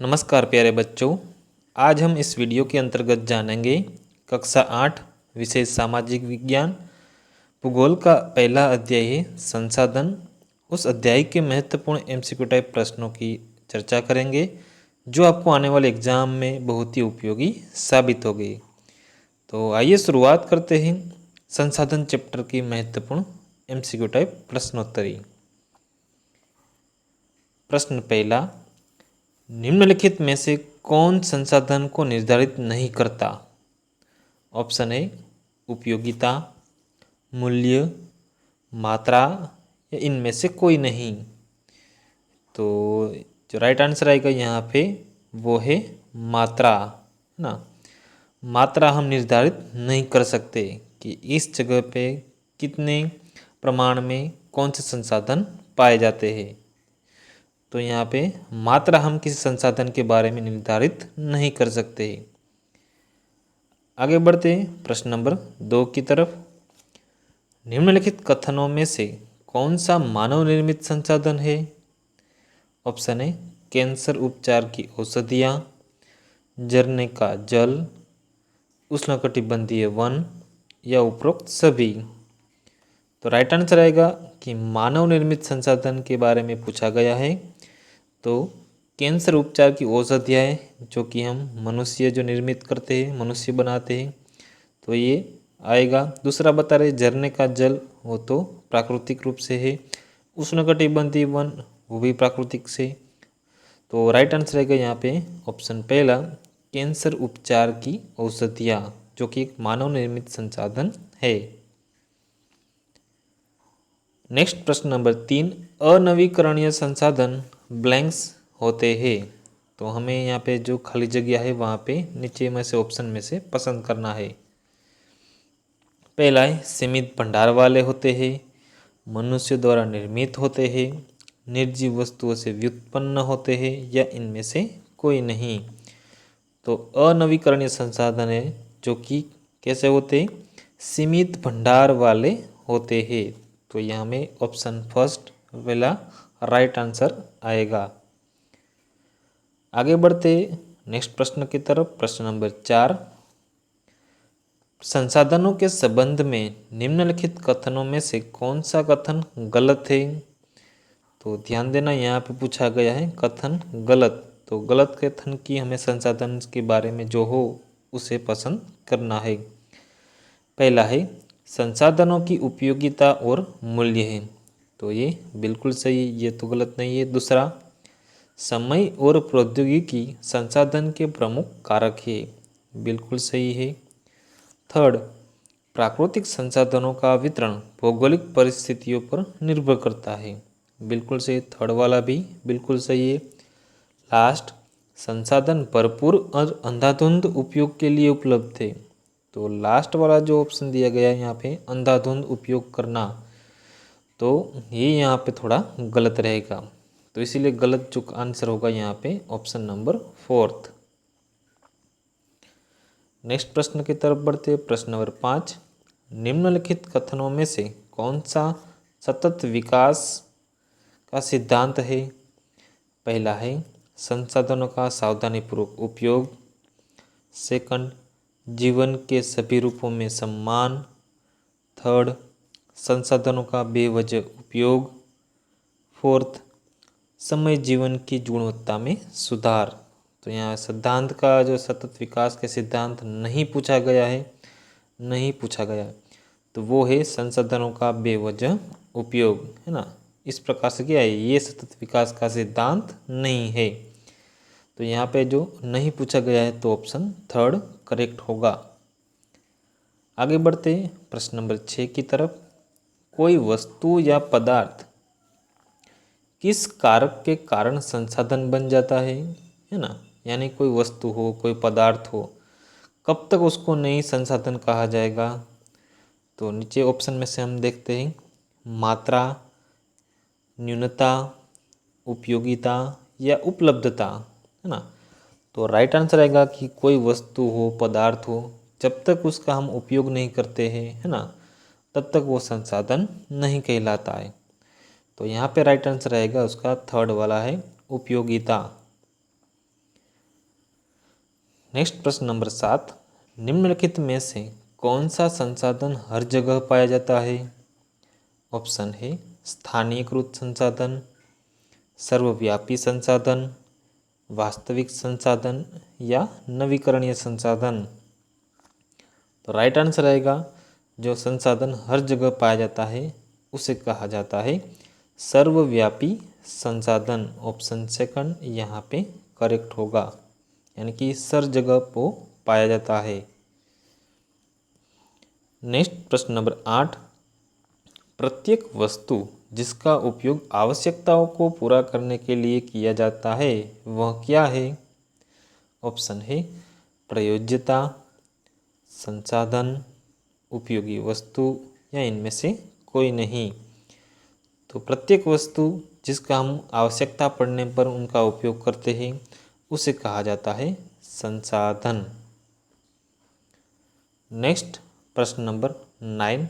नमस्कार प्यारे बच्चों। आज हम इस वीडियो के अंतर्गत जानेंगे कक्षा 8 विषय सामाजिक विज्ञान भूगोल का पहला अध्याय है संसाधन। उस अध्याय के महत्वपूर्ण एमसीक्यू टाइप प्रश्नों की चर्चा करेंगे जो आपको आने वाले एग्जाम में बहुत ही उपयोगी साबित होगी। तो आइए शुरुआत करते हैं संसाधन चैप्टर की महत्वपूर्ण एमसीक्यू टाइप प्रश्नोत्तरी। प्रश्न पहला, निम्नलिखित में से कौन संसाधन को निर्धारित नहीं करता? ऑप्शन ए उपयोगिता, मूल्य, मात्रा या इनमें से कोई नहीं। तो जो राइट आंसर आएगा यहाँ पे वो है मात्रा, है ना। मात्रा हम निर्धारित नहीं कर सकते कि इस जगह पे कितने प्रमाण में कौन से संसाधन पाए जाते हैं। तो यहाँ पे मात्रा हम किसी संसाधन के बारे में निर्धारित नहीं कर सकते। आगे बढ़ते हैं प्रश्न नंबर 2 की तरफ। निम्नलिखित कथनों में से कौन सा मानव निर्मित संसाधन है? ऑप्शन ए कैंसर उपचार की औषधियाँ, झरने का जल, उष्णकटिबंधीय वन या उपरोक्त सभी। तो राइट आंसर आएगा कि मानव निर्मित संसाधन के बारे में पूछा गया है तो कैंसर उपचार की औषधियाँ है जो कि हम मनुष्य जो निर्मित करते हैं, मनुष्य बनाते हैं, तो ये आएगा। दूसरा बता रहे झरने का जल, वो तो प्राकृतिक रूप से है। उष्णकटिबंधीय वन, वो भी प्राकृतिक से। तो राइट आंसर आएगा यहाँ पे ऑप्शन पहला कैंसर उपचार की औषधियाँ जो कि एक मानव निर्मित संसाधन है। नेक्स्ट प्रश्न नंबर 3, अनवीकरणीय संसाधन ब्लैंक्स होते हैं। तो हमें यहाँ पे जो खाली जगह है वहाँ पे नीचे में से ऑप्शन में से पसंद करना है। पहला है सीमित भंडार वाले होते हैं, मनुष्य द्वारा निर्मित होते हैं, निर्जीव वस्तुओं से व्युत्पन्न होते हैं या इनमें से कोई नहीं। तो अनवीकरणीय संसाधन है जो कि कैसे होते हैं? सीमित भंडार वाले होते हैं। तो यहाँ में ऑप्शन फर्स्ट वाला राइट आंसर आएगा। आगे बढ़ते नेक्स्ट प्रश्न की तरफ। प्रश्न नंबर 4, संसाधनों के संबंध में निम्नलिखित कथनों में से कौन सा कथन गलत है? तो ध्यान देना यहाँ पे पूछा गया है कथन गलत। तो गलत कथन की हमें संसाधन के बारे में जो हो उसे पसंद करना है। पहला है संसाधनों की उपयोगिता और मूल्य है, तो ये बिल्कुल सही, ये तो गलत नहीं है। दूसरा, समय और प्रौद्योगिकी संसाधन के प्रमुख कारक है, बिल्कुल सही है। थर्ड, प्राकृतिक संसाधनों का वितरण भौगोलिक परिस्थितियों पर निर्भर करता है, बिल्कुल सही, थर्ड वाला भी बिल्कुल सही है। लास्ट, संसाधन भरपूर और अंधाधुंध उपयोग के लिए उपलब्ध है। तो लास्ट वाला जो ऑप्शन दिया गया है यहाँ पे अंधाधुंध उपयोग करना, तो ये यहाँ पे थोड़ा गलत रहेगा। तो इसीलिए गलत जो आंसर होगा यहाँ पे ऑप्शन नंबर 4। नेक्स्ट प्रश्न की तरफ बढ़ते हैं। प्रश्न नंबर 5, निम्नलिखित कथनों में से कौन सा सतत विकास का सिद्धांत है? पहला है संसाधनों का सावधानीपूर्वक उपयोग। सेकंड, जीवन के सभी रूपों में सम्मान। थर्ड, संसाधनों का बेवजह उपयोग। फोर्थ, समय जीवन की गुणवत्ता में सुधार। तो यहाँ सिद्धांत का जो सतत विकास के सिद्धांत नहीं पूछा गया है, नहीं पूछा गया है, तो वो है संसाधनों का बेवजह उपयोग, है ना। इस प्रकार से क्या है, ये सतत विकास का सिद्धांत नहीं है। तो यहाँ पे जो नहीं पूछा गया है तो ऑप्शन थर्ड करेक्ट होगा। आगे बढ़ते प्रश्न नंबर 6 की तरफ। कोई वस्तु या पदार्थ किस कारक के कारण संसाधन बन जाता है ना। यानी कोई वस्तु हो, कोई पदार्थ हो, कब तक उसको नई संसाधन कहा जाएगा? तो नीचे ऑप्शन में से हम देखते हैं मात्रा, न्यूनता, उपयोगिता या उपलब्धता, है ना। तो राइट आंसर आएगा कि कोई वस्तु हो, पदार्थ हो, जब तक उसका हम उपयोग नहीं करते हैं, है ना, तब तक वो संसाधन नहीं कहलाता है। तो यहाँ पे राइट आंसर आएगा उसका थर्ड वाला है उपयोगिता। नेक्स्ट प्रश्न नंबर 7, निम्नलिखित में से कौन सा संसाधन हर जगह पाया जाता है? ऑप्शन है स्थानीयकृत संसाधन, सर्वव्यापी संसाधन, वास्तविक संसाधन या नवीकरणीय संसाधन। तो राइट आंसर आएगा जो संसाधन हर जगह पाया जाता है उसे कहा जाता है सर्वव्यापी संसाधन। ऑप्शन सेकंड यहाँ पे करेक्ट होगा, यानी कि हर जगह वो पाया जाता है। नेक्स्ट प्रश्न नंबर 8, प्रत्येक वस्तु जिसका उपयोग आवश्यकताओं को पूरा करने के लिए किया जाता है वह क्या है? ऑप्शन है प्रयोज्यता, संसाधन, उपयोगी वस्तु या इनमें से कोई नहीं। तो प्रत्येक वस्तु जिसका हम आवश्यकता पड़ने पर उनका उपयोग करते हैं उसे कहा जाता है संसाधन। नेक्स्ट प्रश्न नंबर 9,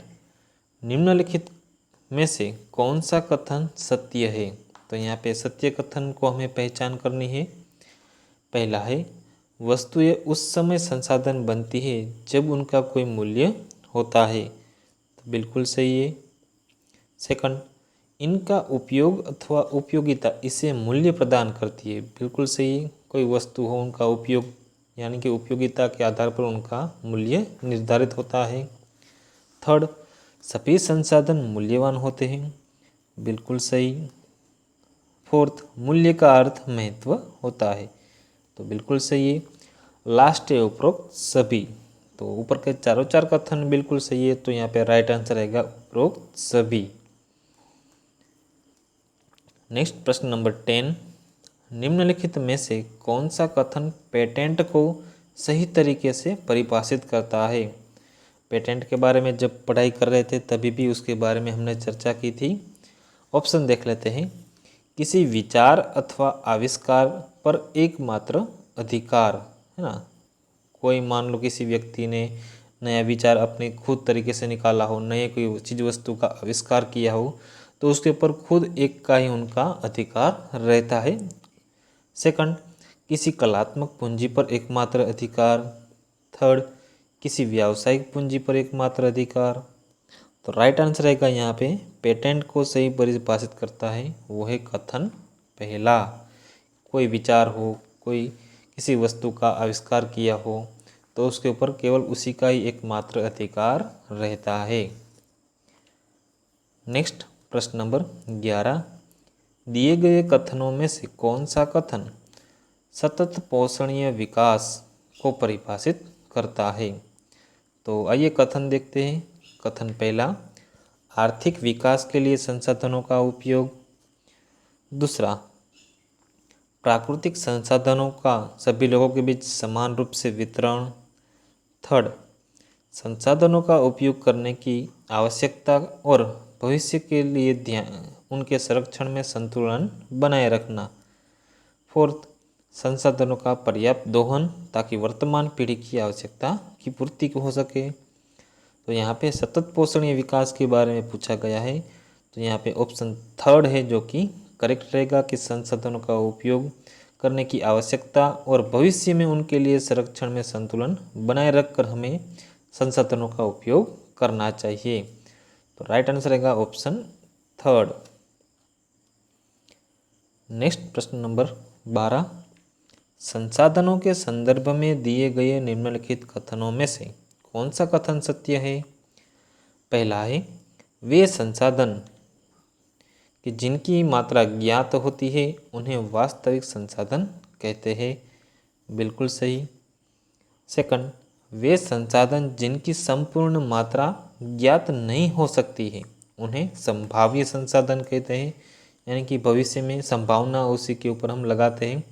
निम्नलिखित में से कौन सा कथन सत्य है? तो यहाँ पे सत्य कथन को हमें पहचान करनी है। पहला है वस्तुएं उस समय संसाधन बनती है जब उनका कोई मूल्य होता है। तो बिल्कुल सही है। सेकंड, इनका उपयोग अथवा उपयोगिता इसे मूल्य प्रदान करती है। बिल्कुल सही है। कोई वस्तु हो उनका उपयोग यानी कि उपयोगिता के आधार पर उनका मूल्य निर्धारित होता है। थर्ड, सभी संसाधन मूल्यवान होते हैं। बिल्कुल सही। फोर्थ, मूल्य का अर्थ महत्व होता है। तो बिल्कुल सही है। लास्ट है उपरोक्त सभी। तो ऊपर के चारों चार कथन बिल्कुल सही है, तो यहाँ पे राइट आंसर आएगा उपरोक्त सभी। नेक्स्ट प्रश्न नंबर 10, निम्नलिखित में से कौन सा कथन पेटेंट को सही तरीके से परिभाषित करता है? पेटेंट के बारे में जब पढ़ाई कर रहे थे तभी भी उसके बारे में हमने चर्चा की थी। ऑप्शन देख लेते हैं। किसी विचार अथवा आविष्कार पर एकमात्र अधिकार, है ना। कोई मान लो किसी व्यक्ति ने नया विचार अपने खुद तरीके से निकाला हो, नए कोई चीज़ वस्तु का आविष्कार किया हो, तो उसके ऊपर खुद एक का ही उनका अधिकार रहता है। सेकंड, किसी कलात्मक पूंजी पर एकमात्र अधिकार। थर्ड, किसी व्यावसायिक पूंजी पर एकमात्र अधिकार। तो राइट आंसर रहेगा यहाँ पे पेटेंट को सही परिभाषित करता है वो है कथन पहला। कोई विचार हो, कोई किसी वस्तु का आविष्कार किया हो तो उसके ऊपर केवल उसी का ही एकमात्र अधिकार रहता है। नेक्स्ट प्रश्न नंबर 11, दिए गए कथनों में से कौन सा कथन सतत पोषणीय विकास को परिभाषित करता है? तो आइए कथन देखते हैं। कथन पहला, आर्थिक विकास के लिए संसाधनों का उपयोग। दूसरा, प्राकृतिक संसाधनों का सभी लोगों के बीच समान रूप से वितरण। थर्ड, संसाधनों का उपयोग करने की आवश्यकता और भविष्य के लिए ध्यान उनके संरक्षण में संतुलन बनाए रखना। फोर्थ, संसाधनों का पर्याप्त दोहन ताकि वर्तमान पीढ़ी की आवश्यकता की पूर्ति हो सके। तो यहाँ पे सतत पोषणीय विकास के बारे में पूछा गया है, तो यहाँ पे ऑप्शन थर्ड है जो कि करेक्ट रहेगा कि संसाधनों का उपयोग करने की आवश्यकता और भविष्य में उनके लिए संरक्षण में संतुलन बनाए रखकर हमें संसाधनों का उपयोग करना चाहिए। तो राइट आंसर रहेगा ऑप्शन थर्ड। नेक्स्ट प्रश्न नंबर 12, संसाधनों के संदर्भ में दिए गए निम्नलिखित कथनों में से कौन सा कथन सत्य है? पहला है, वे संसाधन कि जिनकी मात्रा ज्ञात होती है उन्हें वास्तविक संसाधन कहते हैं। बिल्कुल सही। सेकंड, वे संसाधन जिनकी संपूर्ण मात्रा ज्ञात नहीं हो सकती है उन्हें संभाव्य संसाधन कहते हैं, यानी कि भविष्य में संभावना उसी के ऊपर हम लगाते हैं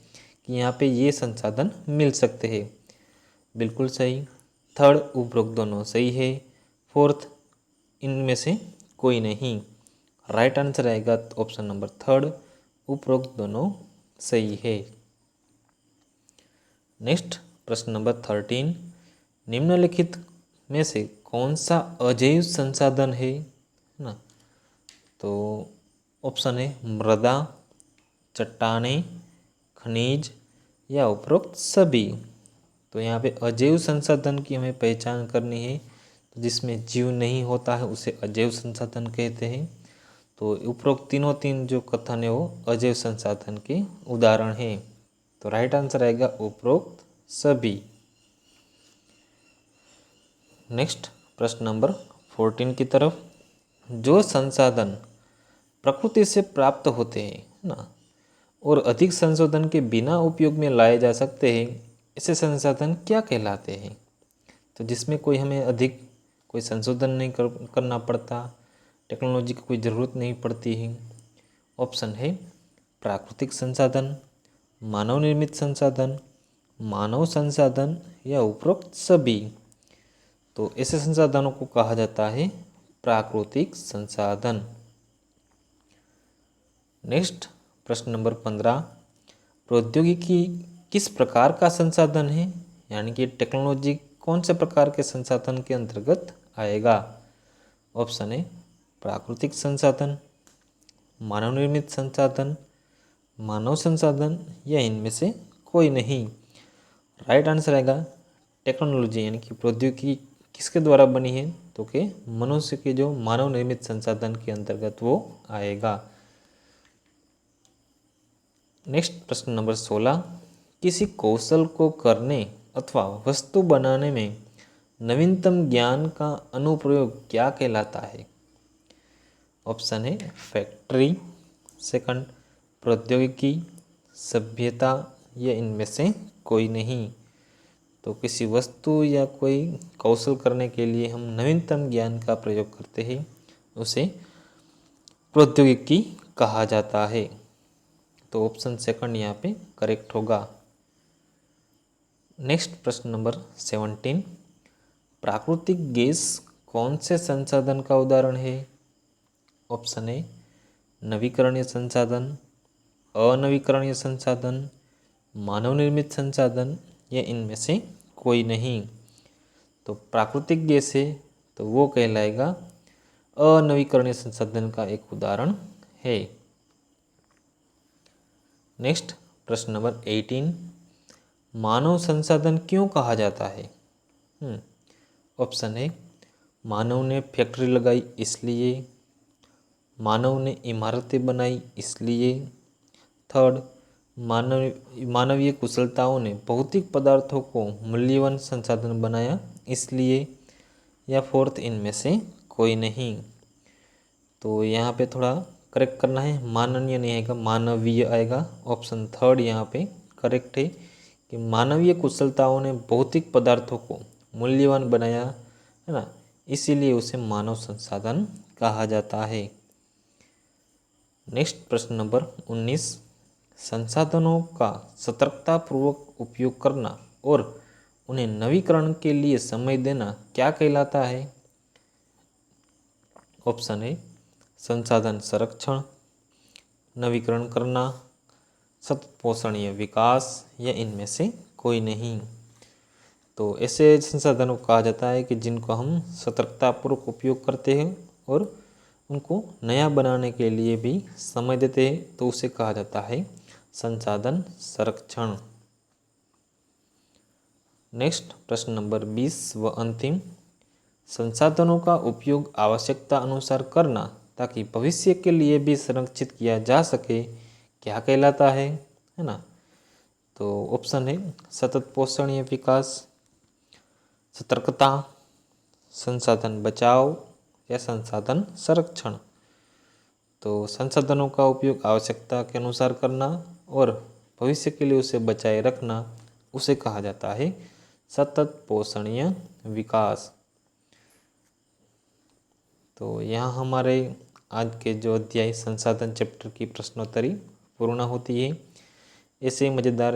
कि यहाँ पे ये संसाधन मिल सकते हैं। बिल्कुल सही। थर्ड, उपरोक्त दोनों सही है। फोर्थ, इनमें से कोई नहीं। राइट आंसर आएगा ऑप्शन नंबर थर्ड, उपरोक्त दोनों सही है। नेक्स्ट प्रश्न नंबर 13, निम्नलिखित में से कौन सा अजैव संसाधन है ना? तो ऑप्शन है मृदा, चट्टानें, खनिज या उपरोक्त सभी। तो तो यहाँ पे अजैव संसाधन की हमें पहचान करनी है। तो जिसमें जीव नहीं होता है उसे अजैव संसाधन कहते हैं। तो उपरोक्त तीन जो कथन है वो अजैव संसाधन के उदाहरण हैं। तो राइट आंसर आएगा उपरोक्त सभी। नेक्स्ट प्रश्न नंबर 14 की तरफ। जो संसाधन प्रकृति से प्राप्त होते हैं ना और अधिक संशोधन के बिना उपयोग में लाए जा सकते हैं, ऐसे संसाधन क्या कहलाते हैं? तो जिसमें कोई हमें अधिक कोई संशोधन नहीं करना पड़ता, टेक्नोलॉजी की कोई ज़रूरत नहीं पड़ती है। ऑप्शन है प्राकृतिक संसाधन, मानव निर्मित संसाधन, मानव संसाधन या उपरोक्त सभी। तो ऐसे संसाधनों को कहा जाता है प्राकृतिक संसाधन। नेक्स्ट प्रश्न नंबर 15। प्रौद्योगिकी किस प्रकार का संसाधन है, यानी कि टेक्नोलॉजी कौन से प्रकार के संसाधन के अंतर्गत आएगा? ऑप्शन है प्राकृतिक संसाधन, मानव निर्मित संसाधन, मानव संसाधन या इनमें से कोई नहीं। राइट आंसर आएगा टेक्नोलॉजी, यानी कि प्रौद्योगिकी किसके द्वारा बनी है? तो कि मनुष्य के जो मानव निर्मित संसाधन के अंतर्गत वो आएगा। नेक्स्ट प्रश्न नंबर 16। किसी कौशल को करने अथवा वस्तु बनाने में नवीनतम ज्ञान का अनुप्रयोग क्या कहलाता है? ऑप्शन है फैक्ट्री, सेकंड प्रौद्योगिकी, सभ्यता या इनमें से कोई नहीं। तो किसी वस्तु या कोई कौशल करने के लिए हम नवीनतम ज्ञान का प्रयोग करते हैं, उसे प्रौद्योगिकी कहा जाता है। तो ऑप्शन सेकंड यहाँ पे करेक्ट होगा। नेक्स्ट प्रश्न नंबर 17। प्राकृतिक गैस कौन से संसाधन का उदाहरण है? ऑप्शन है नवीकरणीय संसाधन, अनवीकरणीय संसाधन, मानव निर्मित संसाधन या इनमें से कोई नहीं। तो प्राकृतिक गैस है तो वो कहलाएगा अनवीकरणीय संसाधन का एक उदाहरण है। नेक्स्ट प्रश्न नंबर 18। मानव संसाधन क्यों कहा जाता है? ऑप्शन है मानव ने फैक्ट्री लगाई इसलिए, मानव ने इमारतें बनाई इसलिए, थर्ड मानवीय कुशलताओं ने भौतिक पदार्थों को मूल्यवान संसाधन बनाया इसलिए, या फोर्थ इनमें से कोई नहीं। तो यहाँ पे थोड़ा करेक्ट करना है, माननीय नहीं आएगा, मानवीय आएगा। ऑप्शन थर्ड यहाँ पे करेक्ट है कि मानवीय कुशलताओं ने भौतिक पदार्थों को मूल्यवान बनाया है ना, इसीलिए उसे मानव संसाधन कहा जाता है। नेक्स्ट प्रश्न नंबर 19। संसाधनों का सतर्कतापूर्वक उपयोग करना और उन्हें नवीकरण के लिए समय देना क्या कहलाता है? ऑप्शन है संसाधन संरक्षण, नवीकरण करना, सतत पोषणीय विकास या इनमें से कोई नहीं। तो ऐसे संसाधनों को कहा जाता है कि जिनको हम सतर्कतापूर्वक उपयोग करते हैं और उनको नया बनाने के लिए भी समय देते हैं, तो उसे कहा जाता है संसाधन संरक्षण। नेक्स्ट प्रश्न नंबर 20 व अंतिम। संसाधनों का उपयोग आवश्यकता अनुसार करना ताकि भविष्य के लिए भी संरक्षित किया जा सके क्या कहलाता है ना? तो ऑप्शन है सतत पोषणीय विकास, सतर्कता, संसाधन बचाव या संसाधन संरक्षण। तो संसाधनों का उपयोग आवश्यकता के अनुसार करना और भविष्य के लिए उसे बचाए रखना, उसे कहा जाता है सतत पोषणीय विकास। तो यहाँ हमारे आज के जो अध्याय संसाधन चैप्टर की प्रश्नोत्तरी पूर्ण होती है। ऐसे मज़ेदार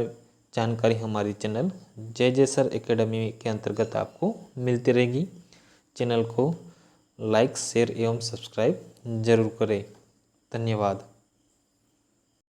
जानकारी हमारी चैनल जय जय सर एकेडमी के अंतर्गत आपको मिलती रहेगी। चैनल को लाइक, शेयर एवं सब्सक्राइब जरूर करें। धन्यवाद।